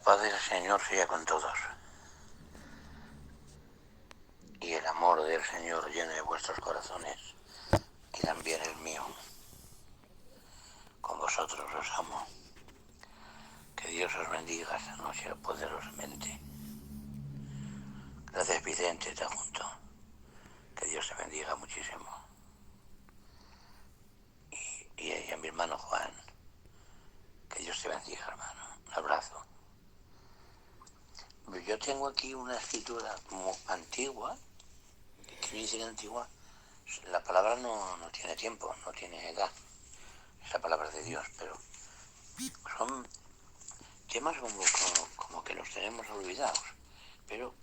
paz del Señor sea con todos, y el amor del Señor llene vuestros corazones, y también el mío. Con vosotros os amo. Que Dios os bendiga esta noche poderosamente. Gracias, Vicente, te junto. Que Dios te bendiga muchísimo. Y a mi hermano Juan. Que Dios te bendiga, hermano. Un abrazo. Yo tengo aquí una escritura como antigua, que dice antigua. La palabra no tiene tiempo, no tiene edad. Es la palabra de Dios, pero son temas como que los tenemos olvidados. Pero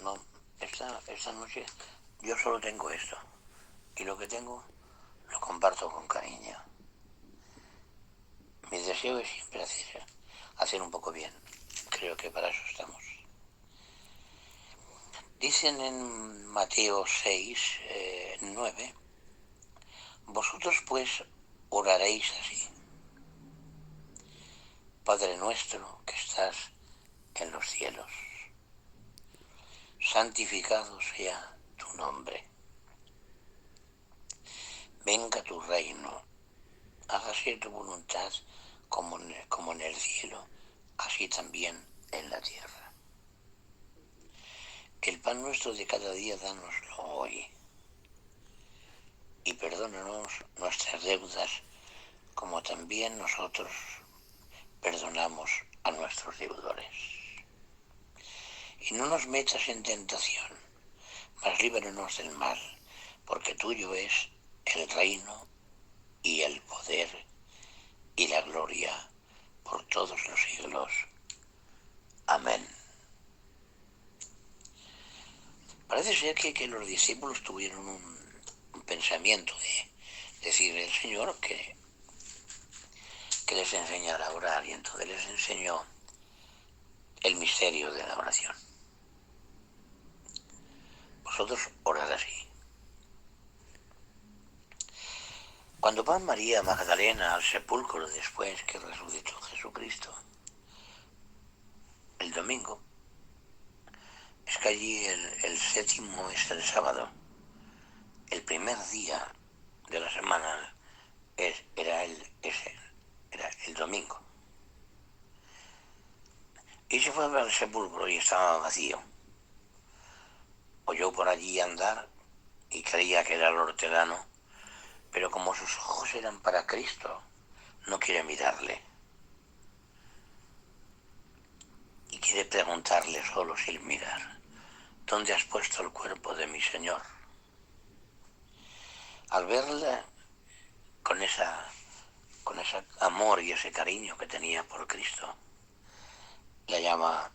no, esta noche yo solo tengo esto. Y lo que tengo lo comparto con cariño. Mi deseo es siempre hacer un poco bien. Creo que para eso estamos. Dicen en Mateo 6, 9, vosotros pues oraréis así. Padre nuestro que estás en los cielos, santificado sea tu nombre. Venga tu reino, hágase tu voluntad como en el cielo, así también en la tierra. El pan nuestro de cada día dánoslo hoy, y perdónanos nuestras deudas, como también nosotros perdonamos a nuestros deudores. Y no nos metas en tentación, mas líbranos del mal, porque tuyo es el reino y el poder y la gloria por todos los siglos. Amén. Parece ser que los discípulos tuvieron un pensamiento de decirle al Señor que les enseñara a orar, y entonces les enseñó el misterio de la oración. Vosotros orad así. Cuando va María Magdalena al sepulcro después que resucitó Jesucristo, el domingo, es que allí el séptimo es el sábado, el primer día de la semana era el domingo. Y se fue al sepulcro y estaba vacío. Oyó por allí andar y creía que era el hortelano, pero como sus ojos eran para Cristo, no quiere mirarle. Y quiere preguntarle solo sin mirar, ¿dónde has puesto el cuerpo de mi Señor? Al verla con ese amor y ese cariño que tenía por Cristo, la llama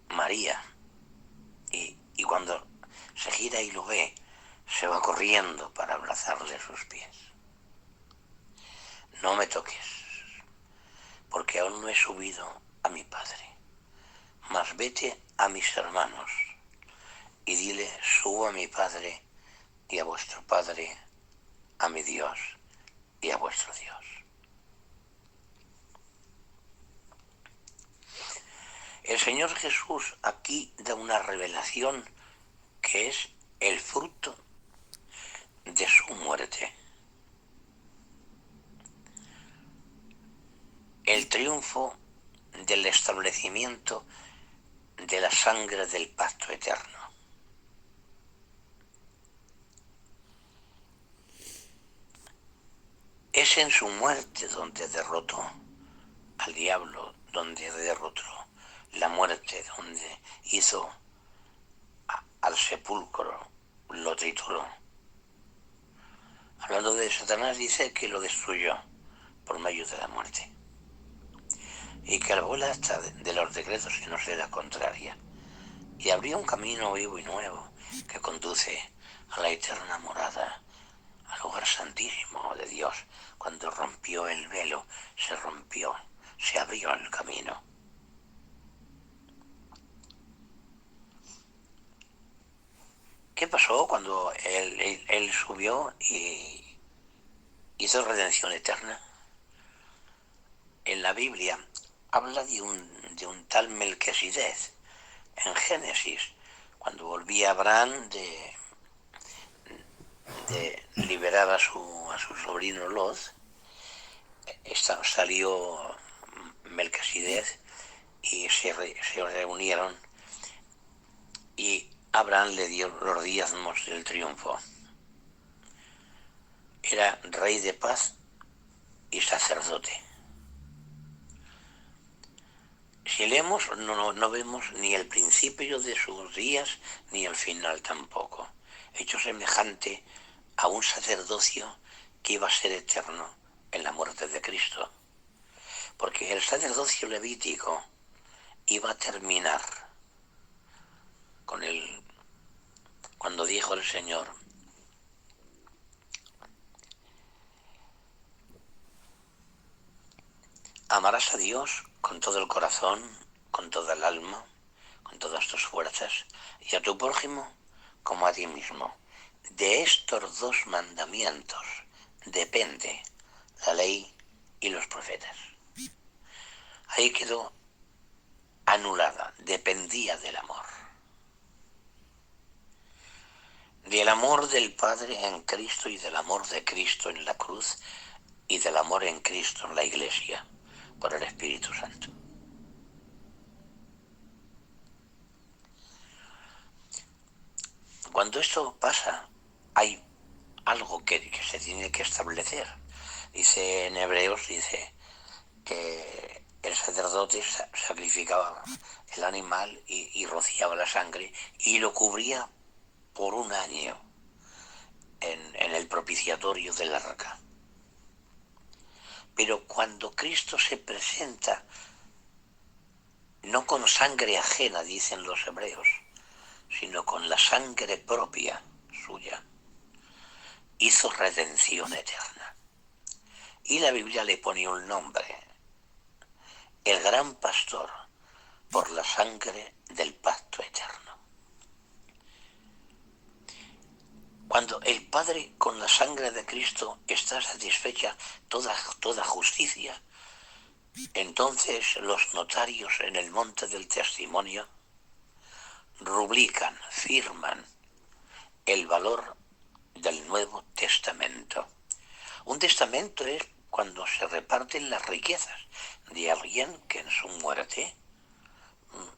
María. Y cuando se gira y lo ve, se va corriendo para abrazarle sus pies. No me toques, porque aún no he subido a mi Padre, mas vete a mis hermanos y dile, subo a mi Padre y a vuestro Padre, a mi Dios y a vuestro Dios. El Señor Jesús aquí da una revelación que es el fruto de su muerte. El triunfo del establecimiento de la sangre del pacto eterno. Es en su muerte donde derrotó al diablo, donde derrotó la muerte, donde hizo al sepulcro, lo trituró. Hablando de Satanás, dice que lo destruyó por medio de la muerte, y que algó la acta de los decretos y no se la contraria, y abrió un camino vivo y nuevo que conduce a la eterna morada, al lugar santísimo de Dios. Cuando rompió el velo, se abrió el camino. ¿Qué pasó cuando él subió y hizo redención eterna? En la Biblia habla de de un tal Melquisedec en Génesis, cuando volvía Abraham de liberar a su sobrino Lot, salió Melquisedec y se reunieron y Abraham le dio los diezmos del triunfo. Era rey de paz y sacerdote. Si leemos, no vemos ni el principio de sus días ni el final tampoco. Hecho semejante a un sacerdocio que iba a ser eterno en la muerte de Cristo. Porque el sacerdocio levítico iba a terminar cuando dijo el Señor: amarás a Dios con todo el corazón, con toda el alma, con todas tus fuerzas, y a tu prójimo como a ti mismo. De estos dos mandamientos depende la ley y los profetas. Ahí quedó anulada, dependía del amor. Del amor del Padre en Cristo y del amor de Cristo en la cruz y del amor en Cristo en la Iglesia por el Espíritu Santo. Cuando esto pasa, hay algo que se tiene que establecer. Dice en Hebreos, dice que el sacerdote sacrificaba el animal y rociaba la sangre y lo cubría por un año en el propiciatorio del arca. Pero cuando Cristo se presenta, no con sangre ajena, dicen los hebreos, sino con la sangre propia suya, hizo redención eterna. Y la Biblia le pone un nombre: el gran pastor, por la sangre del pacto eterno. Cuando el Padre con la sangre de Cristo está satisfecha toda justicia, entonces los notarios en el monte del testimonio rubrican, firman el valor del Nuevo Testamento. Un testamento es cuando se reparten las riquezas de alguien que en su muerte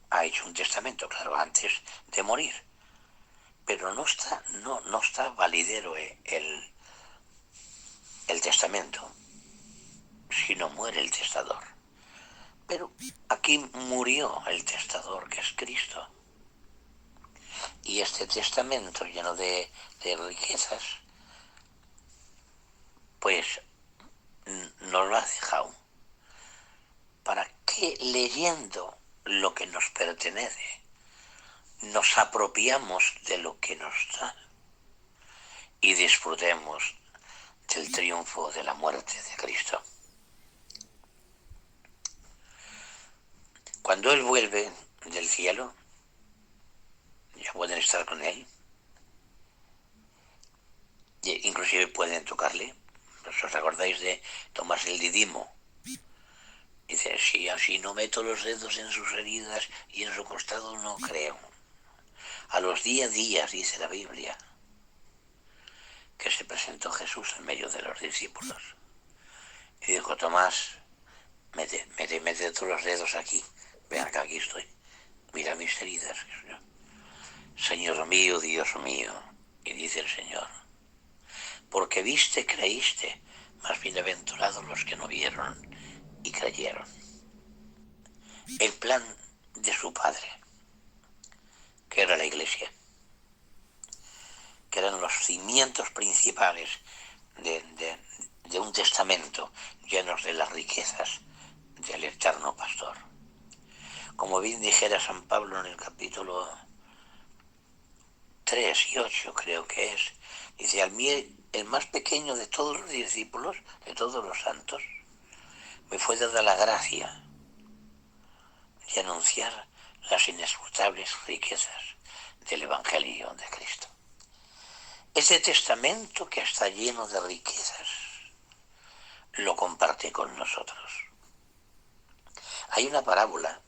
ha hecho un testamento, claro, antes de morir. Pero no está validero el testamento, si no muere el testador. Pero aquí murió el testador, que es Cristo. Y este testamento lleno de riquezas, pues nos lo ha dejado para que, leyendo lo que nos pertenece, nos apropiamos de lo que nos da y disfrutemos del triunfo de la muerte de Cristo. Cuando Él vuelve del cielo, ya pueden estar con Él, inclusive pueden tocarle. ¿Os acordáis de Tomás el Didimo? Dice: si así no meto los dedos en sus heridas y en su costado, no creo. A los 10 días, dice la Biblia, que se presentó Jesús en medio de los discípulos y dijo: Tomás, mete tú los dedos aquí, ven acá, aquí estoy, mira mis heridas, Señor mío, Dios mío. Y dice el Señor: porque viste, creíste, más bienaventurados los que no vieron y creyeron. El plan de su Padre, que era la Iglesia, que eran los cimientos principales de un testamento llenos de las riquezas del eterno pastor. Como bien dijera San Pablo en el capítulo 3 y 8, creo que es, dice: al mí, el más pequeño de todos los discípulos, de todos los santos, me fue dada la gracia de anunciar las inescrutables riquezas del Evangelio de Cristo. Ese testamento, que está lleno de riquezas, lo comparte con nosotros. Hay una parábola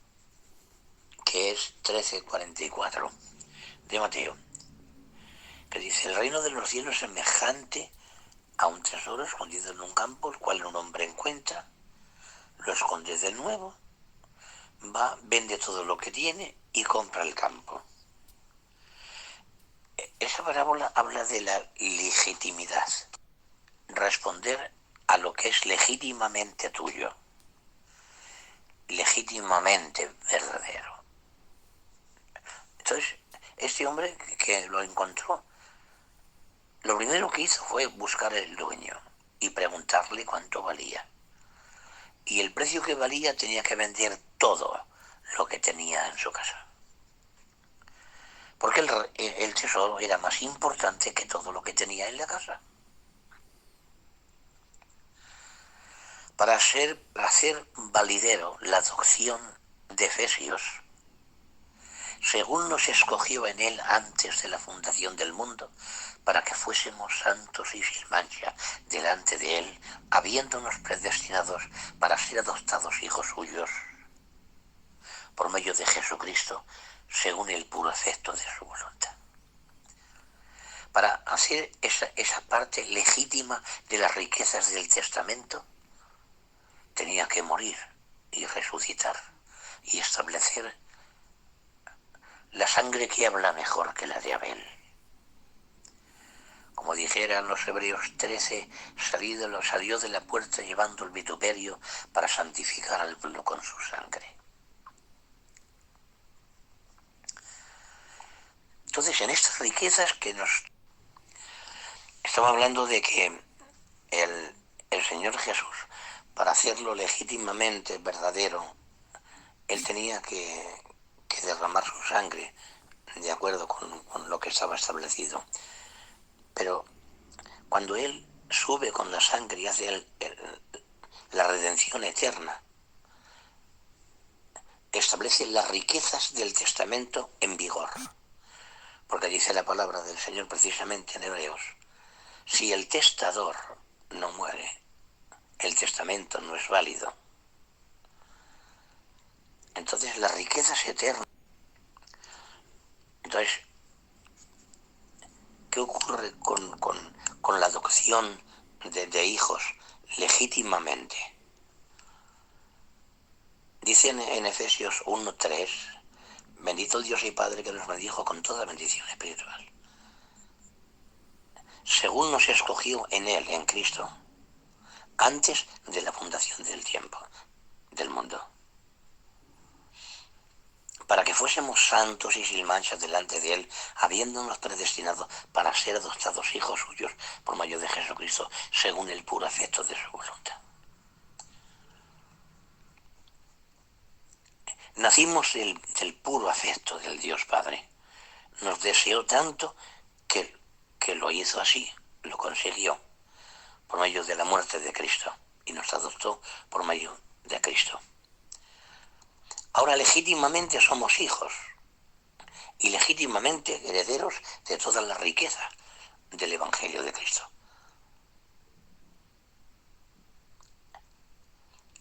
que es 13:44 de Mateo, que dice: el reino de los cielos es semejante a un tesoro escondido en un campo, el cual un hombre encuentra, lo esconde de nuevo, va, vende todo lo que tiene y compra el campo. Esa parábola habla de la legitimidad, responder a lo que es legítimamente tuyo, legítimamente verdadero. Entonces, este hombre que lo encontró, lo primero que hizo fue buscar el dueño y preguntarle cuánto valía. Y el precio que valía tenía que vender todo lo que tenía en su casa. Porque el tesoro era más importante que todo lo que tenía en la casa. Para hacer validero la doctrina de Efesios, según nos escogió en él antes de la fundación del mundo, para que fuésemos santos y sin mancha delante de él, habiéndonos predestinados para ser adoptados hijos suyos, por medio de Jesucristo, según el puro afecto de su voluntad. Para hacer esa parte legítima de las riquezas del testamento, tenía que morir y resucitar y establecer la sangre que habla mejor que la de Abel. Como dijeran los Hebreos 13, salió de la puerta llevando el vituperio para santificar al pueblo con su sangre. Entonces, en estas riquezas que nos estamos hablando de que el Señor Jesús, para hacerlo legítimamente verdadero, Él tenía que derramar su sangre de acuerdo con lo que estaba establecido. Pero cuando Él sube con la sangre y hace la redención eterna, establece las riquezas del testamento en vigor. Porque dice la palabra del Señor precisamente en Hebreos: si el testador no muere, el testamento no es válido. Entonces las riquezas eternas. Entonces, ¿qué ocurre con la adopción de hijos legítimamente? Dice en Efesios 1:3, bendito el Dios y Padre que nos bendijo con toda bendición espiritual, según nos escogió en Él, en Cristo, antes de la fundación del tiempo, del mundo, para que fuésemos santos y sin mancha delante de Él, habiéndonos predestinado para ser adoptados hijos suyos por medio de Jesucristo, según el puro afecto de su voluntad. Nacimos del puro afecto del Dios Padre. Nos deseó tanto que lo hizo así, lo consiguió por medio de la muerte de Cristo y nos adoptó por medio de Cristo. Ahora legítimamente somos hijos y legítimamente herederos de toda la riqueza del Evangelio de Cristo.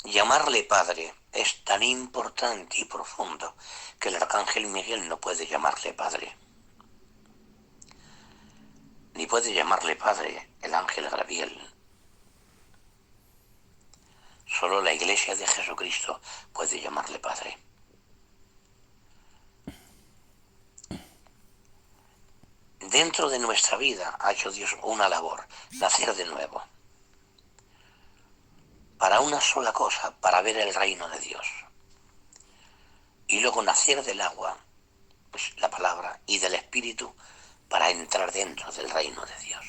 Llamarle Padre es tan importante y profundo que el arcángel Miguel no puede llamarle Padre. Ni puede llamarle Padre el ángel Gabriel. Solo la Iglesia de Jesucristo puede llamarle Padre. Dentro de nuestra vida ha hecho Dios una labor: nacer de nuevo. Para una sola cosa, para ver el reino de Dios. Y luego nacer del agua, pues la palabra, y del Espíritu, para entrar dentro del reino de Dios.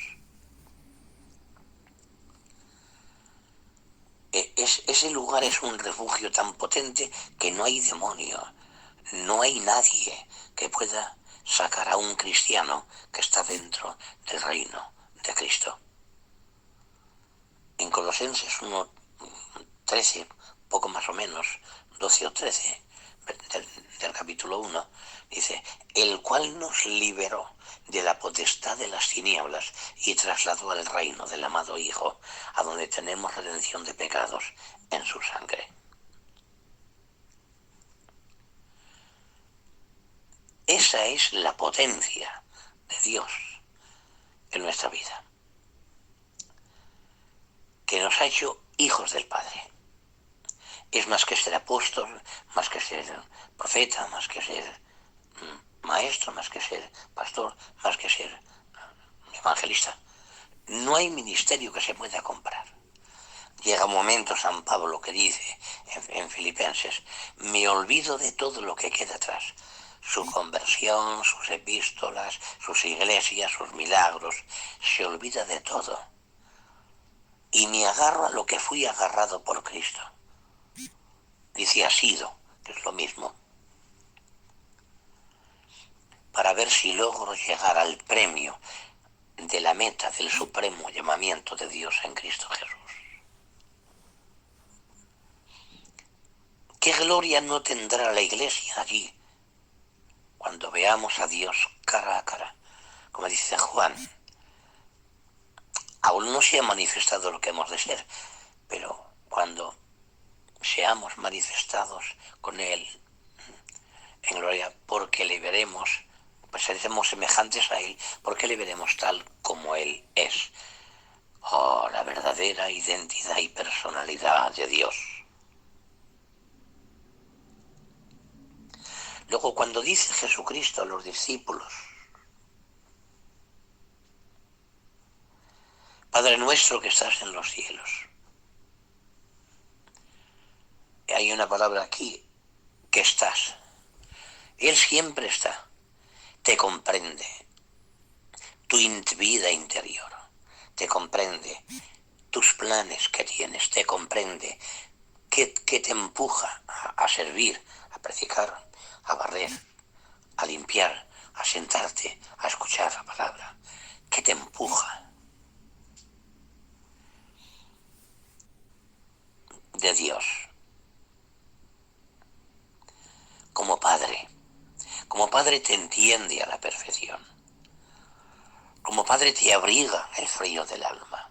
Ese lugar es un refugio tan potente que no hay demonio, no hay nadie que pueda sacar a un cristiano que está dentro del reino de Cristo. En Colosenses 1:13, poco más o menos, 12 o 13 del capítulo 1, dice: el cual nos liberó de la potestad de las tinieblas y trasladó al reino del amado Hijo, a donde tenemos redención de pecados en su sangre. Esa es la potencia de Dios en nuestra vida, que nos ha hecho hijos del Padre. Es más que ser apóstol, más que ser profeta, más que ser maestro, más que ser pastor, más que ser evangelista. No hay ministerio que se pueda comprar. Llega un momento San Pablo que dice en Filipenses: me olvido de todo lo que queda atrás. Su conversión, sus epístolas, sus iglesias, sus milagros. Se olvida de todo. Y me agarro a lo que fui agarrado por Cristo. Dice asido, que es lo mismo, para ver si logro llegar al premio de la meta del supremo llamamiento de Dios en Cristo Jesús. ¿Qué gloria no tendrá la Iglesia allí cuando veamos a Dios cara a cara? Como dice Juan, aún no se ha manifestado lo que hemos de ser, pero cuando seamos manifestados con Él en gloria, porque le veremos, pues seremos semejantes a Él, porque le veremos tal como Él es. Oh, la verdadera identidad y personalidad de Dios. Luego, cuando dice Jesucristo a los discípulos: Padre nuestro que estás en los cielos, hay una palabra aquí, que estás. Él siempre está, te comprende, tu vida interior, te comprende tus planes que tienes, te comprende que te empuja a servir, a predicar, a barrer, a limpiar, a sentarte, a escuchar la palabra, que te empuja de Dios como Padre. Como Padre te entiende a la perfección. Como Padre te abriga el frío del alma.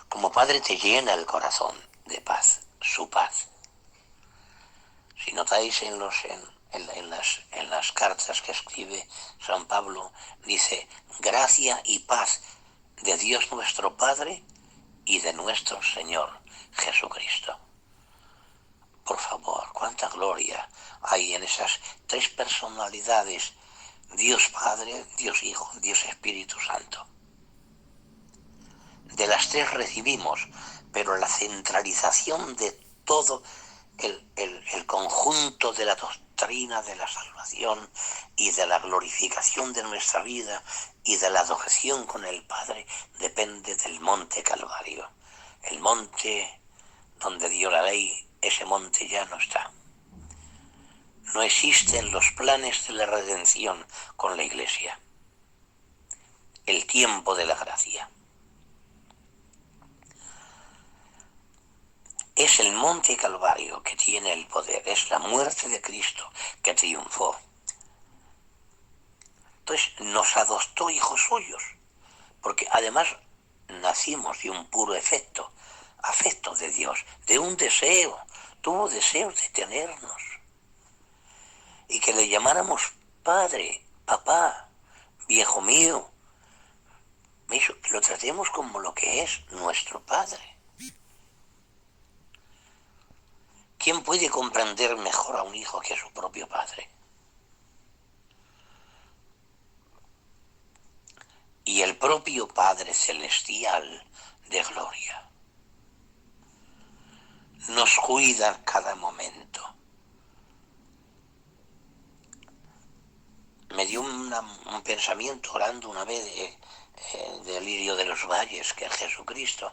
Como Padre te llena el corazón de paz, su paz. Si notáis en las cartas que escribe San Pablo, dice: gracia y paz de Dios nuestro Padre y de nuestro Señor Jesucristo. Por favor, cuánta gloria hay en esas tres personalidades: Dios Padre, Dios Hijo, Dios Espíritu Santo. De las tres recibimos, pero la centralización de todo el conjunto de la doctrina de la salvación y de la glorificación de nuestra vida y de la adoración con el Padre depende del monte Calvario. El monte donde dio la ley, ese monte ya no está. No existen los planes de la redención con la Iglesia. El tiempo de la gracia. Es el monte Calvario que tiene el poder, es la muerte de Cristo que triunfó. Entonces nos adoptó hijos suyos, porque además nacimos de un puro afecto de Dios, de un deseo, tuvo deseos de tenernos. Y que le llamáramos Padre, Papá, Viejo mío, que lo tratemos como lo que es nuestro Padre. ¿Quién puede comprender mejor a un hijo que a su propio padre? Y el propio Padre Celestial de gloria nos cuida en cada momento. Me dio un pensamiento orando una vez de lirio de los valles, que es Jesucristo,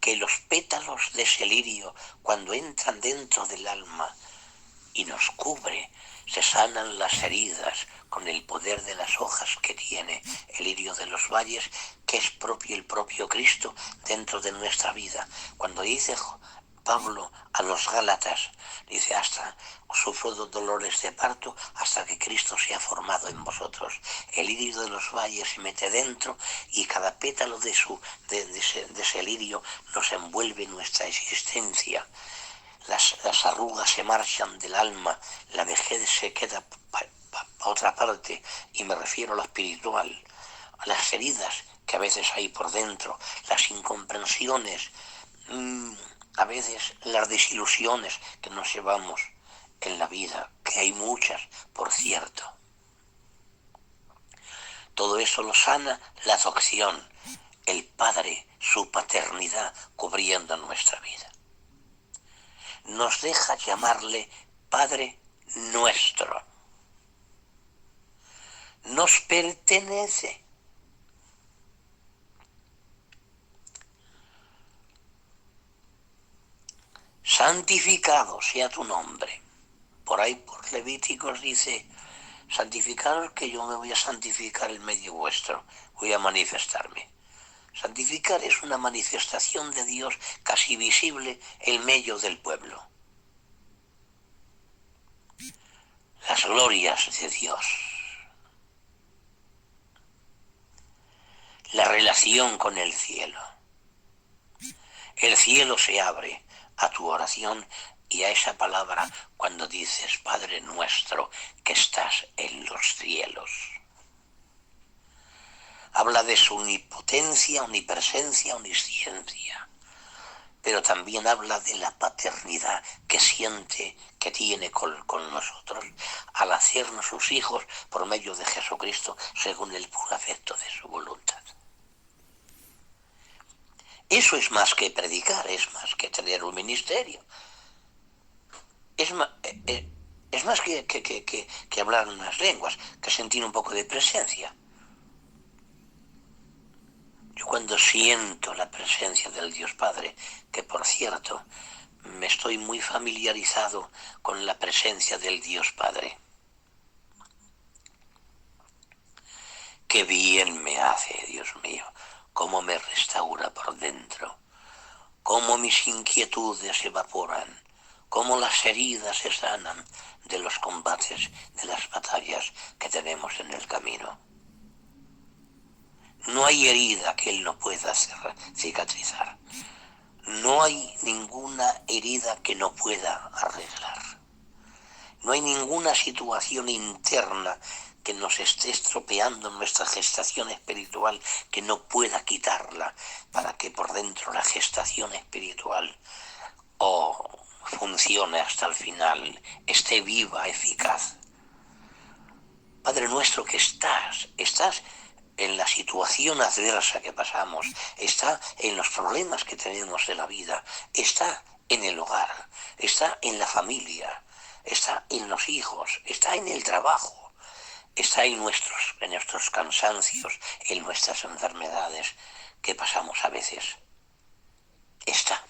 que los pétalos de ese lirio, cuando entran dentro del alma y nos cubre, se sanan las heridas con el poder de las hojas que tiene el lirio de los valles, que es el propio Cristo dentro de nuestra vida. Cuando dice Pablo a los Gálatas, dice: hasta sufro dolores de parto hasta que Cristo sea formado en vosotros. El lirio de los valles se mete dentro y cada pétalo de ese lirio nos envuelve nuestra existencia. las arrugas se marchan del alma, la vejez se queda a otra parte, y me refiero a lo espiritual, a las heridas que a veces hay por dentro, las incomprensiones, a veces las desilusiones que nos llevamos en la vida, que hay muchas, por cierto. Todo eso lo sana la adopción, el Padre, su paternidad cubriendo nuestra vida. Nos deja llamarle Padre nuestro. Nos pertenece. Santificado sea tu nombre. Por ahí por Levíticos dice, santificaros que yo me voy a santificar en medio vuestro, voy a manifestarme. Santificar es una manifestación de Dios casi visible en medio del pueblo. Las glorias de Dios. La relación con el cielo. El cielo se abre a tu oración y a esa palabra cuando dices, Padre nuestro que estás en los cielos. Habla de su omnipotencia, omnipresencia, omnisciencia, pero también habla de la paternidad que siente, que tiene con nosotros al hacernos sus hijos por medio de Jesucristo según el puro afecto de su voluntad. Eso es más que predicar, es más que tener un ministerio. Es más que hablar unas lenguas, que sentir un poco de presencia. Yo cuando siento la presencia del Dios Padre, que por cierto, me estoy muy familiarizado con la presencia del Dios Padre. Qué bien me hace, Dios mío, cómo me restaura por dentro, cómo mis inquietudes se evaporan, cómo las heridas se sanan de los combates, de las batallas que tenemos en el camino. No hay herida que Él no pueda hacer cicatrizar. No hay ninguna herida que no pueda arreglar. No hay ninguna situación interna que nos esté estropeando nuestra gestación espiritual que no pueda quitarla para que por dentro la gestación espiritual funcione hasta el final, esté viva, eficaz. Padre nuestro que estás en la situación adversa que pasamos, está en los problemas que tenemos de la vida, está en el hogar, está en la familia, está en los hijos, está en el trabajo, está en nuestros cansancios, en nuestras enfermedades que pasamos a veces. Está.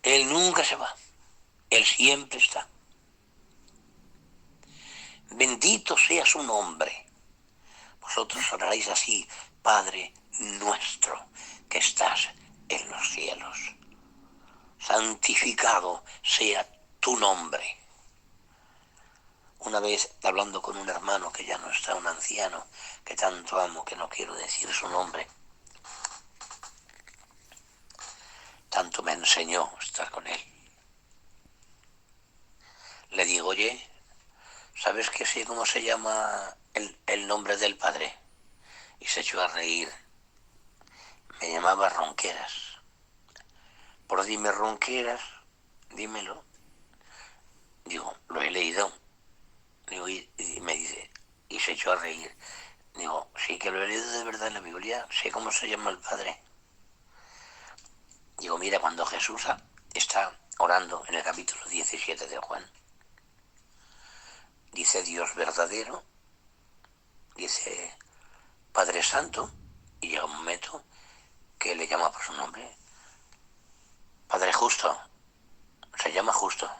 Él nunca se va, Él siempre está. Bendito sea su nombre. Vosotros oraréis así, Padre nuestro, que estás en los cielos. Santificado sea tu nombre. Una vez, hablando con un hermano que ya no está, un anciano, que tanto amo, que no quiero decir su nombre, tanto me enseñó estar con él. Le digo, oye, ¿sabes que sé cómo se llama el nombre del Padre? Y se echó a reír. Me llamaba Ronqueras. Por dime Ronqueras, dímelo. Digo, lo he leído. Digo, y me dice, y se echó a reír. Digo, sí que lo he leído de verdad en la Biblia, sé cómo se llama el Padre. Digo, mira, cuando Jesús está orando en el capítulo 17 de Juan, dice Dios verdadero, dice Padre Santo, y llega un momento que le llama por su nombre. Padre Justo, se llama Justo.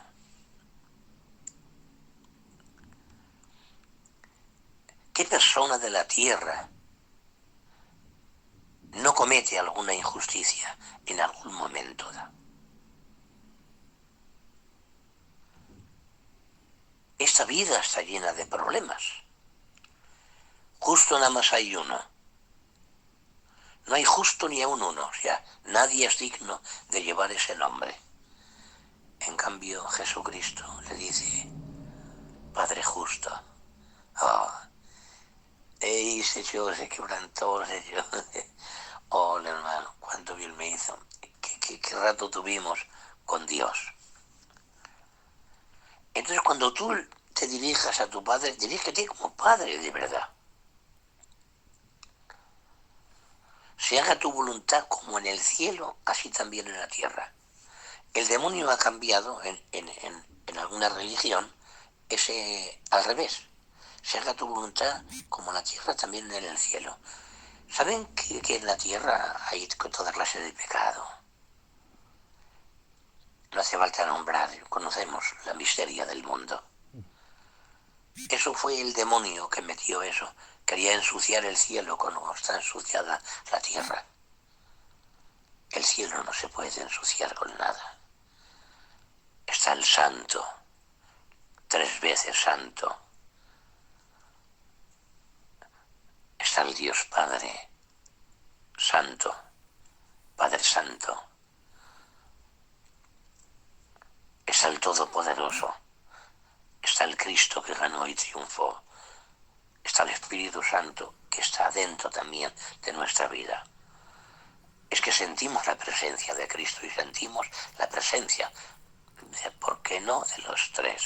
¿Qué persona de la tierra no comete alguna injusticia en algún momento? Esta vida está llena de problemas. Justo nada más hay uno. No hay justo ni aún uno, o sea, nadie es digno de llevar ese nombre. En cambio, Jesucristo le dice, Padre justo, oh, se quebrantó, se echó. Oh, hermano, cuánto bien me hizo. ¿Qué rato tuvimos con Dios? Entonces, cuando tú te dirijas a tu Padre, dirígete como Padre de verdad. Se haga tu voluntad como en el cielo, así también en la tierra. El demonio ha cambiado en alguna religión ese al revés. Se haga tu voluntad como en la tierra, también en el cielo. ¿Saben que en la tierra hay toda clase de pecado? No hace falta nombrar, conocemos la miseria del mundo. Eso fue el demonio que metió eso. Quería ensuciar el cielo como está ensuciada la tierra. El cielo no se puede ensuciar con nada. Está el santo, 3 veces santo. Está el Dios Padre Santo, Padre Santo. Está el Todopoderoso. Está el Cristo que ganó y triunfó. Está el Espíritu Santo que está dentro también de nuestra vida. Es que sentimos la presencia de Cristo y sentimos la presencia, ¿por qué no?, de los 3.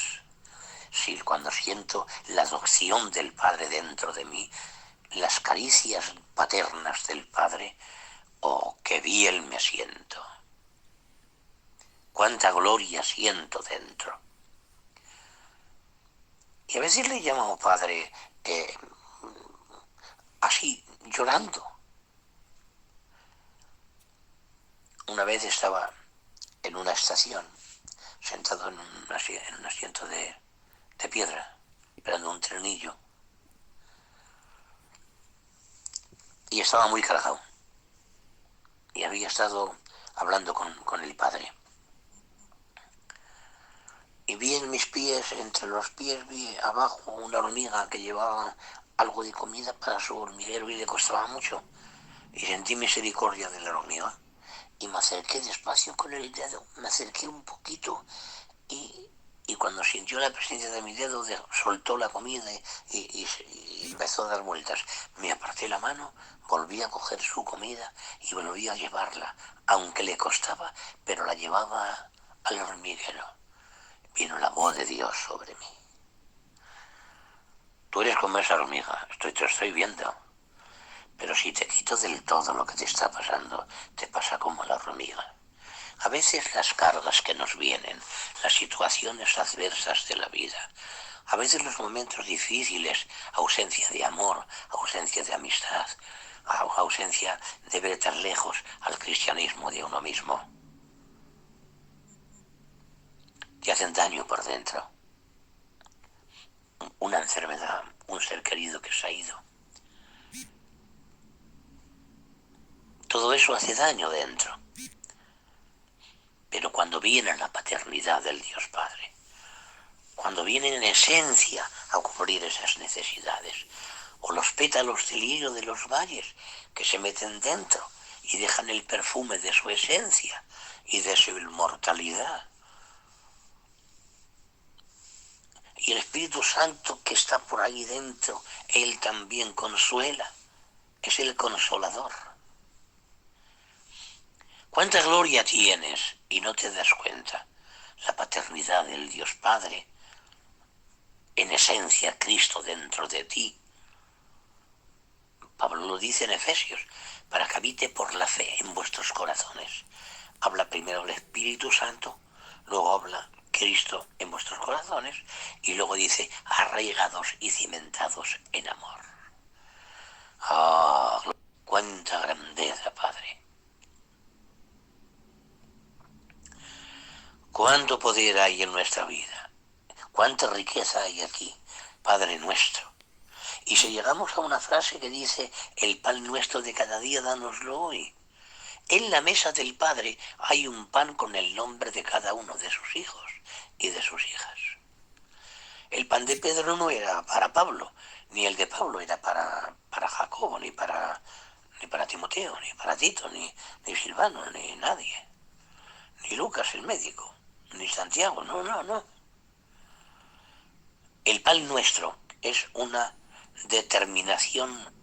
Sí, cuando siento la adopción del Padre dentro de mí, las caricias paternas del Padre, oh, qué bien me siento. Cuánta gloria siento dentro. Y a veces le llamamos Padre así, llorando. Una vez estaba en una estación, sentado en un asiento de piedra, esperando un trenillo, y estaba muy cargado. Y había estado hablando con el Padre. Y vi en mis pies, entre los pies, vi abajo una hormiga que llevaba algo de comida para su hormiguero y le costaba mucho. Y sentí misericordia de la hormiga. Y me acerqué despacio con el dedo, me acerqué un poquito y cuando sintió la presencia de mi dedo, soltó la comida y empezó a dar vueltas. Me aparté la mano, volví a coger su comida y volví a llevarla, aunque le costaba, pero la llevaba al hormiguero. Vino la voz de Dios sobre mí. Tú eres como esa hormiga, te estoy viendo. Pero si te quito del todo lo que te está pasando, te pasa como la hormiga. A veces las cargas que nos vienen, las situaciones adversas de la vida, a veces los momentos difíciles, ausencia de amor, ausencia de amistad, ausencia de ver tan lejos al cristianismo de uno mismo, te hacen daño por dentro. Una enfermedad, un ser querido que se ha ido. Todo eso hace daño dentro. Pero cuando viene la paternidad del Dios Padre, cuando viene en esencia a cubrir esas necesidades, o los pétalos del lirio de los valles que se meten dentro y dejan el perfume de su esencia y de su inmortalidad, y el Espíritu Santo que está por ahí dentro, Él también consuela, es el consolador. ¿Cuánta gloria tienes y no te das cuenta? La paternidad del Dios Padre, en esencia Cristo dentro de ti. Pablo lo dice en Efesios, para que habite por la fe en vuestros corazones. Habla primero el Espíritu Santo, luego habla Cristo en vuestros corazones y luego dice arraigados y cimentados en amor. ¡Ah! ¡Cuánta grandeza, Padre! ¡Cuánto poder hay en nuestra vida! ¡Cuánta riqueza hay aquí, Padre nuestro! Y si llegamos a una frase que dice, el pan nuestro de cada día, dánoslo hoy. En la mesa del Padre hay un pan con el nombre de cada uno de sus hijos y de sus hijas. El pan de Pedro no era para Pablo, ni el de Pablo era para Jacobo, ni para Timoteo, ni para Tito, ni Silvano, ni nadie. Ni Lucas el médico. ni Santiago, no, no, no. El pan nuestro es una determinación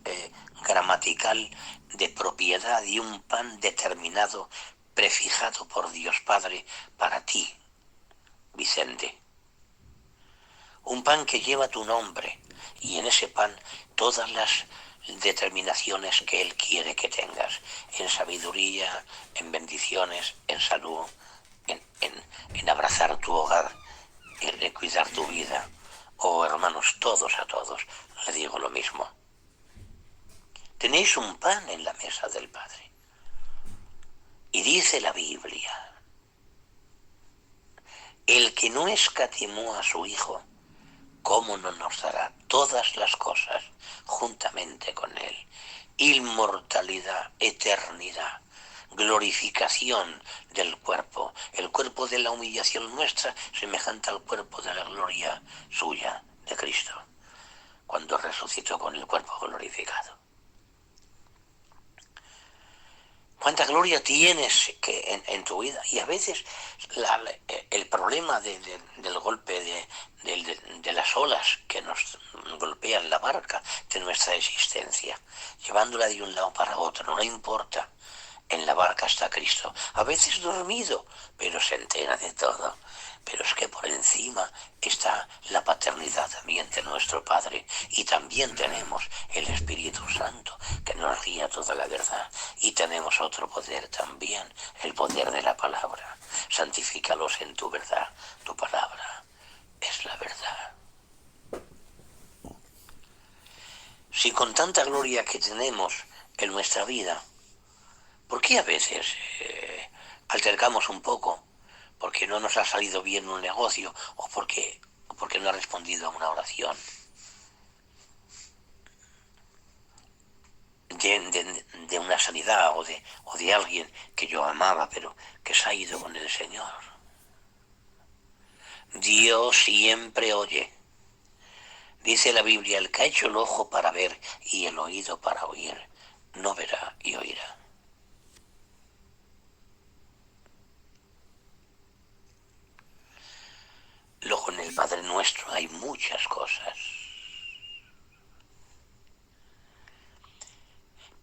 gramatical de propiedad de un pan determinado, prefijado por Dios Padre para ti, Vicente. Un pan que lleva tu nombre y en ese pan todas las determinaciones que Él quiere que tengas, en sabiduría, en bendiciones, en salud, en abrazar tu hogar, en cuidar tu vida. Oh, hermanos, todos a todos, le digo lo mismo. Tenéis un pan en la mesa del Padre. Y dice la Biblia, el que no escatimó a su Hijo, ¿cómo no nos dará todas las cosas juntamente con Él? Inmortalidad, eternidad, glorificación del cuerpo, el cuerpo de la humillación nuestra, semejante al cuerpo de la gloria suya, de Cristo, cuando resucitó con el cuerpo glorificado. ¿Cuánta gloria tienes en tu vida? Y a veces el problema del golpe de las olas que nos golpean la barca de nuestra existencia, llevándola de un lado para otro, no importa. En la barca está Cristo, a veces dormido, pero se entera de todo. Pero es que por encima está la paternidad también de nuestro Padre. Y también tenemos el Espíritu Santo que nos guía toda la verdad. Y tenemos otro poder también, el poder de la palabra. Santifícalos en tu verdad. Tu palabra es la verdad. Si con tanta gloria que tenemos en nuestra vida, ¿por qué a veces altercamos un poco? Porque no nos ha salido bien un negocio o porque no ha respondido a una oración de una sanidad o de alguien que yo amaba pero que se ha ido con el Señor. Dios siempre oye. Dice la Biblia, el que ha hecho el ojo para ver y el oído para oír, no verá y oirá. Luego en el Padre Nuestro hay muchas cosas.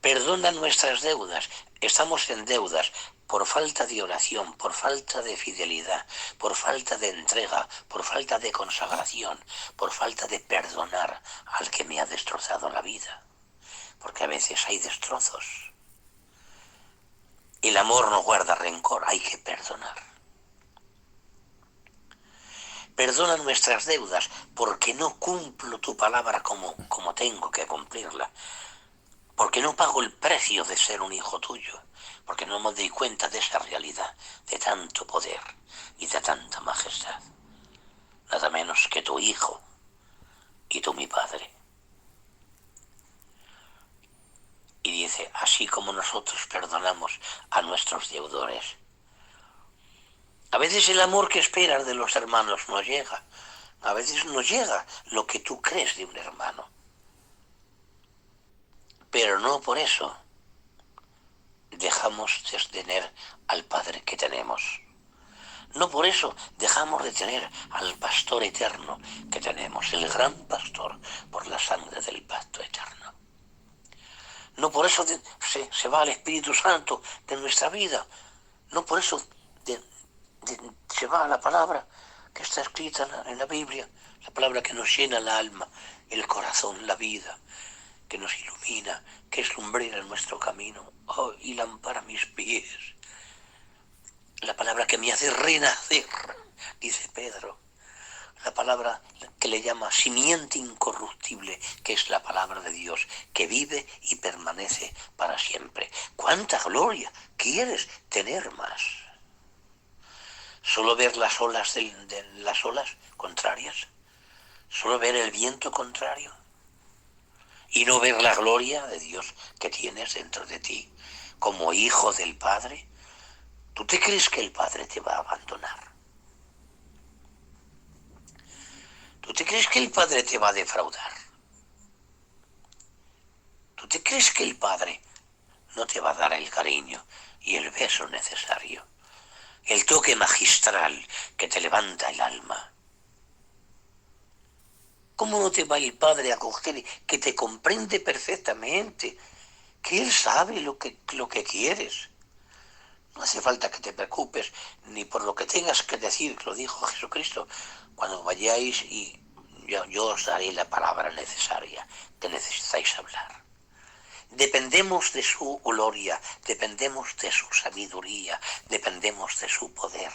Perdona nuestras deudas. Estamos en deudas por falta de oración, por falta de fidelidad, por falta de entrega, por falta de consagración, por falta de perdonar al que me ha destrozado la vida. Porque a veces hay destrozos. El amor no guarda rencor, hay que perdonar. Perdona nuestras deudas porque no cumplo tu palabra como tengo que cumplirla. Porque no pago el precio de ser un hijo tuyo, porque no me doy cuenta de esa realidad, de tanto poder y de tanta majestad. Nada menos que tu hijo y tú mi padre. Y dice, así como nosotros perdonamos a nuestros deudores. A veces el amor que esperas de los hermanos no llega. A veces no llega lo que tú crees de un hermano. Pero no por eso dejamos de tener al Padre que tenemos. No por eso dejamos de tener al pastor eterno que tenemos, el gran pastor por la sangre del pacto eterno. No por eso se va el Espíritu Santo de nuestra vida. No por eso se va la palabra que está escrita en la Biblia, la palabra que nos llena el alma, el corazón, la vida, que nos ilumina, que es lumbrera en nuestro camino, oh, y lámpara a mis pies. La palabra que me hace renacer, dice Pedro. La palabra que le llama simiente incorruptible, que es la palabra de Dios, que vive y permanece para siempre. ¡Cuánta gloria! ¿Quieres tener más? ¿Solo ver las olas de las olas contrarias? ¿Solo ver el viento contrario? ¿Y no ver la gloria de Dios que tienes dentro de ti como hijo del Padre? ¿Tú te crees que el Padre te va a abandonar? ¿Tú te crees que el Padre te va a defraudar? ¿Tú te crees que el Padre no te va a dar el cariño y el beso necesario? el toque magistral que te levanta el alma. ¿Cómo no te va el Padre a coger, que te comprende perfectamente, que Él sabe lo que quieres? No hace falta que te preocupes ni por lo que tengas que decir, lo dijo Jesucristo. Cuando vayáis y yo os daré la palabra necesaria que necesitáis hablar. Dependemos de su gloria, dependemos de su sabiduría, dependemos de su poder,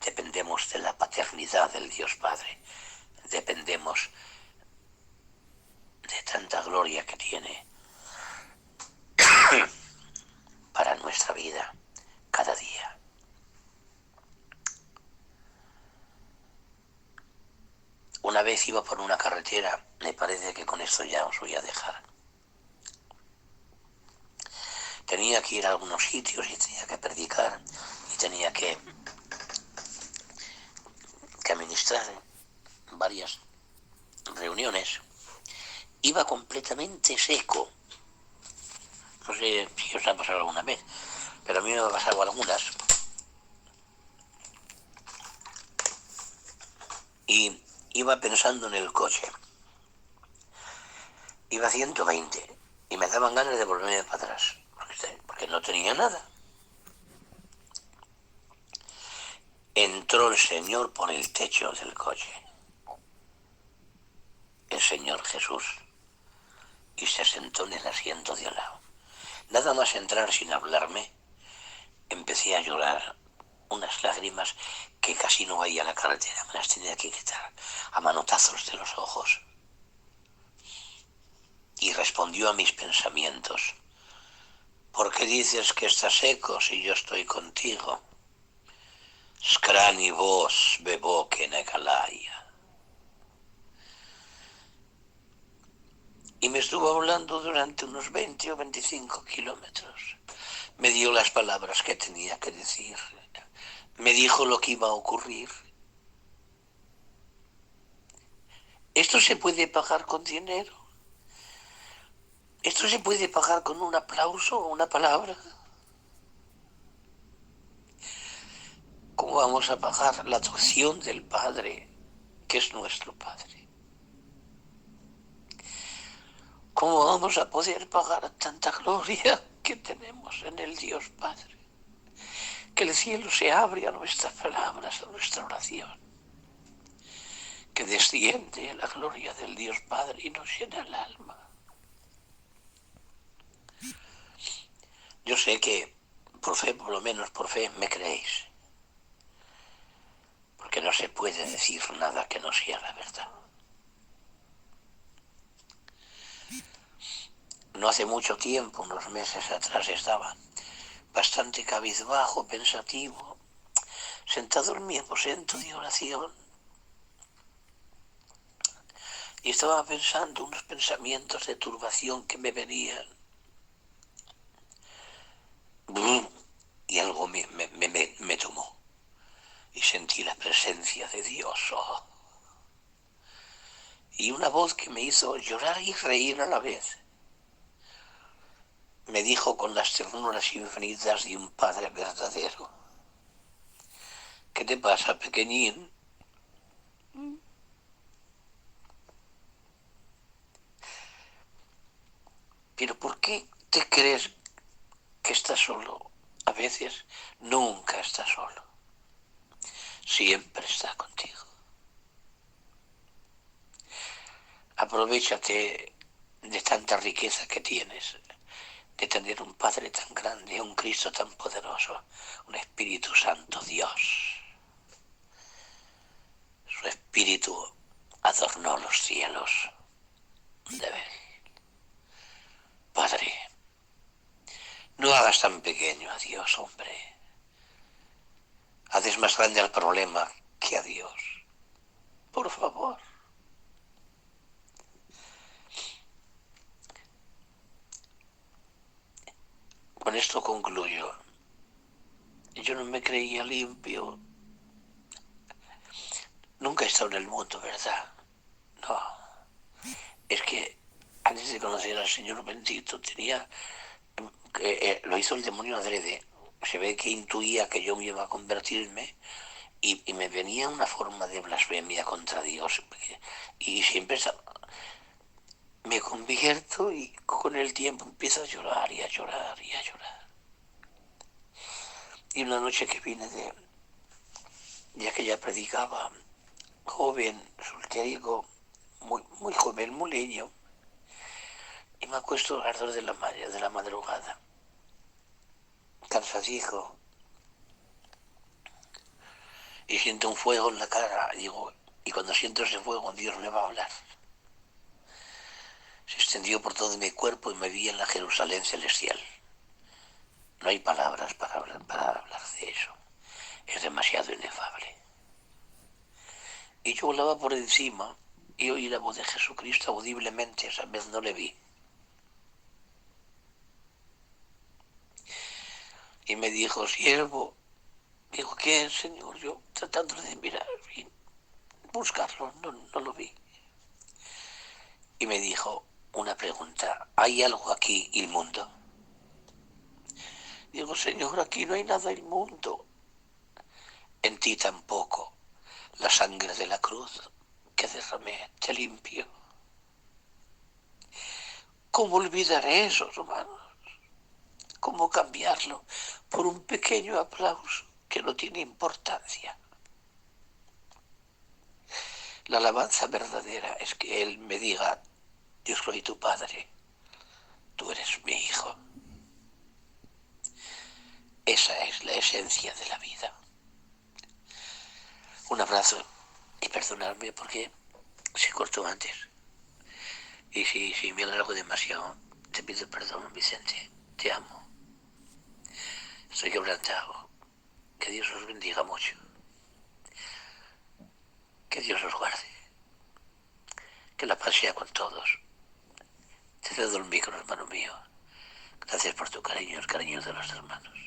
dependemos de la paternidad del Dios Padre, dependemos de tanta gloria que tiene para nuestra vida cada día. Una vez iba por una carretera, me parece que con esto ya os voy a dejar. Tenía que ir a algunos sitios y tenía que predicar y tenía que administrar varias reuniones. Iba completamente seco. No sé si os ha pasado alguna vez, pero a mí me ha pasado algunas. Y iba pensando en el coche. Iba a 120 y me daban ganas de volverme para atrás, porque no tenía nada. Entró el Señor por el techo del coche, el Señor Jesús, y se sentó en el asiento de al lado. Nada más entrar sin hablarme, empecé a llorar unas lágrimas que casi no veía la carretera, me las tenía que quitar a manotazos de los ojos. Y respondió a mis pensamientos: ¿por qué dices que está seco si yo estoy contigo? Scrani vos bebo que negalaya. Y me estuvo hablando durante unos 20 o 25 kilómetros. Me dio las palabras que tenía que decir. Me dijo lo que iba a ocurrir. ¿Esto se puede pagar con dinero? ¿Esto se puede pagar con un aplauso o una palabra? ¿Cómo vamos a pagar la adopción del Padre, que es nuestro Padre? ¿Cómo vamos a poder pagar tanta gloria que tenemos en el Dios Padre? Que el cielo se abre a nuestras palabras, a nuestra oración. Que desciende la gloria del Dios Padre y nos llena el alma. Yo sé que por fe, por lo menos por fe, me creéis. Porque no se puede decir nada que no sea la verdad. No hace mucho tiempo, unos meses atrás, estaba bastante cabizbajo, pensativo, sentado en mi aposento de oración. Y estaba pensando unos pensamientos de turbación que me venían. Y algo me tomó. Y sentí la presencia de Dios. Oh. Y una voz que me hizo llorar y reír a la vez. Me dijo con las ternuras infinitas de un padre verdadero: ¿qué te pasa, pequeñín? ¿Pero por qué te crees que estás solo? A veces nunca estás solo. Siempre está contigo. Aprovéchate de tanta riqueza que tienes, de tener un Padre tan grande, un Cristo tan poderoso, un Espíritu Santo Dios. Su Espíritu adornó los cielos. De ver. Padre, no hagas tan pequeño a Dios, hombre. Haces más grande al problema que a Dios. Por favor. Con esto concluyo. Yo no me creía limpio. Nunca he estado en el mundo, ¿verdad? No. Es que antes de conocer al Señor bendito tenía... lo hizo el demonio adrede. se ve que intuía que yo me iba a convertirme y me venía una forma de blasfemia contra Dios. Y siempre me convierto y con el tiempo empiezo a llorar y a llorar y a llorar. Y una noche que vine ya que ya predicaba, joven, soltérico, muy joven, muy niño, y me acuesto a las 2 de la madrugada, cansadico, y siento un fuego en la cara, digo, y cuando siento ese fuego, Dios me va a hablar. Se extendió por todo mi cuerpo y me vi en la Jerusalén celestial. No hay palabras para hablar de eso. Es demasiado inefable. Y yo volaba por encima y oí la voz de Jesucristo audiblemente, esa vez no le vi. Y me dijo, siervo, digo, ¿qué es, Señor? Yo tratando de mirar y buscarlo, no lo vi. Y me dijo una pregunta, ¿hay algo aquí inmundo? Digo, Señor, aquí no hay nada inmundo. En ti tampoco. La sangre de la cruz que derramé te limpio. ¿Cómo olvidaré eso, hermanos? ¿Cómo cambiarlo por un pequeño aplauso que no tiene importancia? La alabanza verdadera es que Él me diga, yo soy tu Padre, tú eres mi Hijo. Esa es la esencia de la vida. Un abrazo y perdonadme porque se cortó antes. Y si me alargo demasiado, te pido perdón, Vicente. Te amo. Estoy quebrantado. Que Dios os bendiga mucho. Que Dios os guarde. Que la paz sea con todos. Te cedo el micro, hermano mío. Gracias por tu cariño, el cariño de los hermanos.